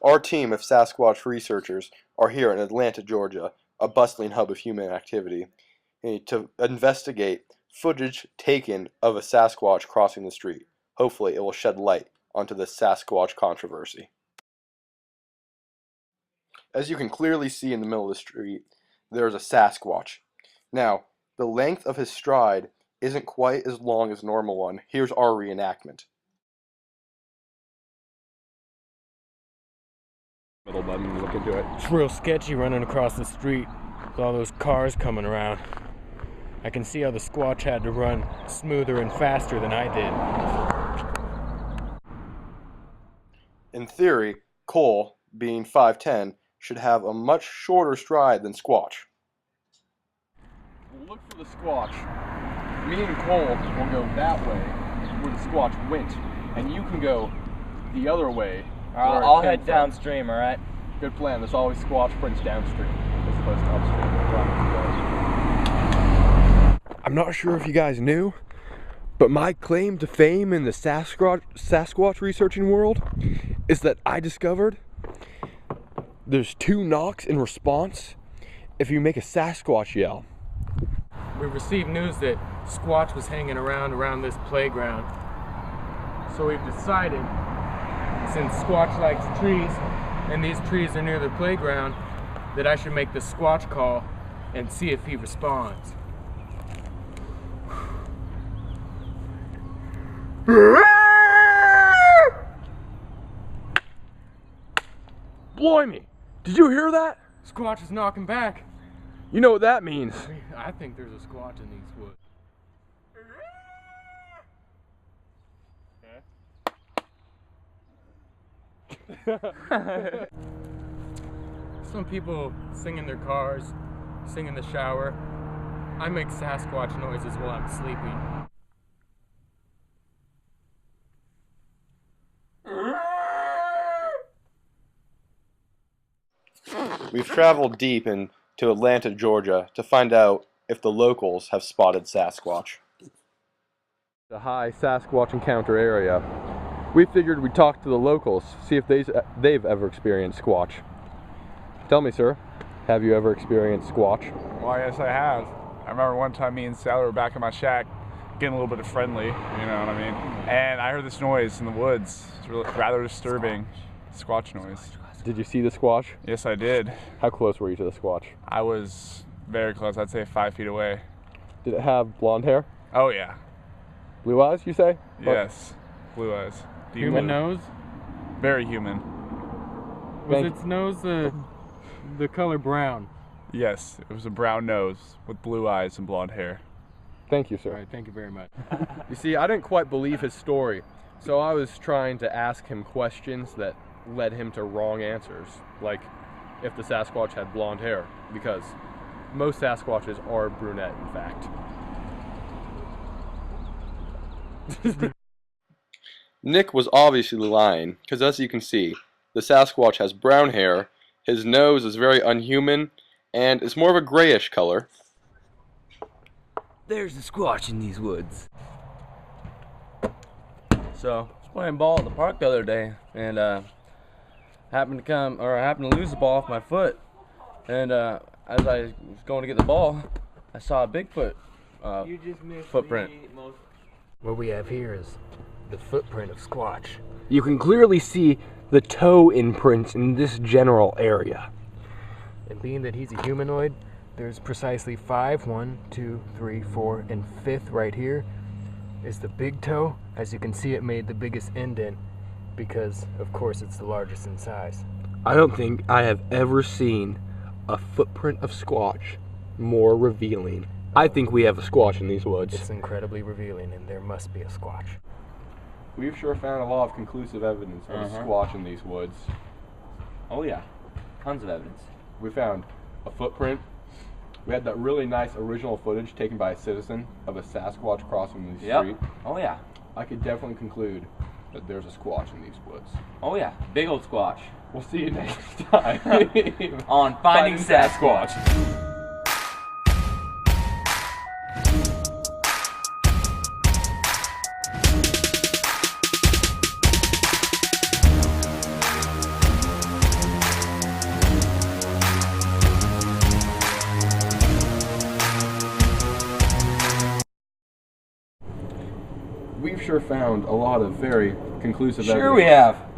Our team of Sasquatch researchers are here in Atlanta, Georgia, a bustling hub of human activity, to investigate footage taken of a Sasquatch crossing the street. Hopefully, it will shed light onto the Sasquatch controversy. As you can clearly see in the middle of the street, there is a Sasquatch. Now, the length of his stride isn't quite as long as a normal one. Here's our reenactment. Middle button, look into it. It's real sketchy running across the street with all those cars coming around. I can see how the Squatch had to run smoother and faster than I did. In theory, Cole, being 5'10", should have a much shorter stride than Squatch. We'll look for the Squatch. Me and Cole will go that way where the Squatch went, and you can go the other way. I'll head downstream, alright? Good plan. There's always Squatch prints downstream as opposed to upstream. I'm not sure if you guys knew, but my claim to fame in the Sasquatch researching world is that I discovered there's 2 knocks in response if you make a Sasquatch yell. We received news that Squatch was hanging around this playground. So we've decided, since Squatch likes trees, and these trees are near the playground, that I should make the Squatch call and see if he responds. Blimey! Did you hear that? Squatch is knocking back. You know what that means. I think there's a Squatch in these woods. Some people sing in their cars, sing in the shower. I make Sasquatch noises while I'm sleeping. We've traveled deep into Atlanta, Georgia to find out if the locals have spotted Sasquatch. The high Sasquatch encounter area. We figured we'd talk to the locals, see if they've ever experienced Squatch. Tell me, sir, have you ever experienced Squatch? Well, yes, I have. I remember one time me and Sally were back in my shack getting a little bit friendly, you know what I mean? And I heard this noise in the woods. It's really rather disturbing. Squatch noise. Did you see the Squatch? Yes, I did. How close were you to the Squatch? I was very close. I'd say 5 feet away. Did it have blonde hair? Oh, yeah. Blue eyes, you say? Yes. Blue eyes. Human nose? Very human. Was its nose the color brown? Yes, it was a brown nose with blue eyes and blonde hair. Thank you, sir. All right, thank you very much. You see, I didn't quite believe his story, so I was trying to ask him questions that led him to wrong answers, like if the Sasquatch had blonde hair, because most Sasquatches are brunette, in fact. Nick was obviously lying, because as you can see, the Sasquatch has brown hair, his nose is very unhuman, and it's more of a grayish color. There's the Squatch in these woods. So, I was playing ball at the park the other day, and happened to lose the ball off my foot. And as I was going to get the ball, I saw a Bigfoot footprint. What we have here is the footprint of Squatch. You can clearly see the toe imprints in this general area. And being that he's a humanoid, there's precisely 5, 1, 2, 3, 4, and 5th right here is the big toe. As you can see, it made the biggest indent because, of course, it's the largest in size. I don't think I have ever seen a footprint of Squatch more revealing. I think we have a Squatch in these woods. It's incredibly revealing, and there must be a Squatch. We've sure found a lot of conclusive evidence of a Squatch in these woods. Oh yeah, tons of evidence. We found a footprint. We had that really nice original footage taken by a citizen of a Sasquatch crossing the street. Oh yeah. I could definitely conclude that there's a Squatch in these woods. Oh yeah, big old Squatch. We'll see you next time on Finding Sasquatch. we've sure found a lot of very conclusive evidence. Sure we have.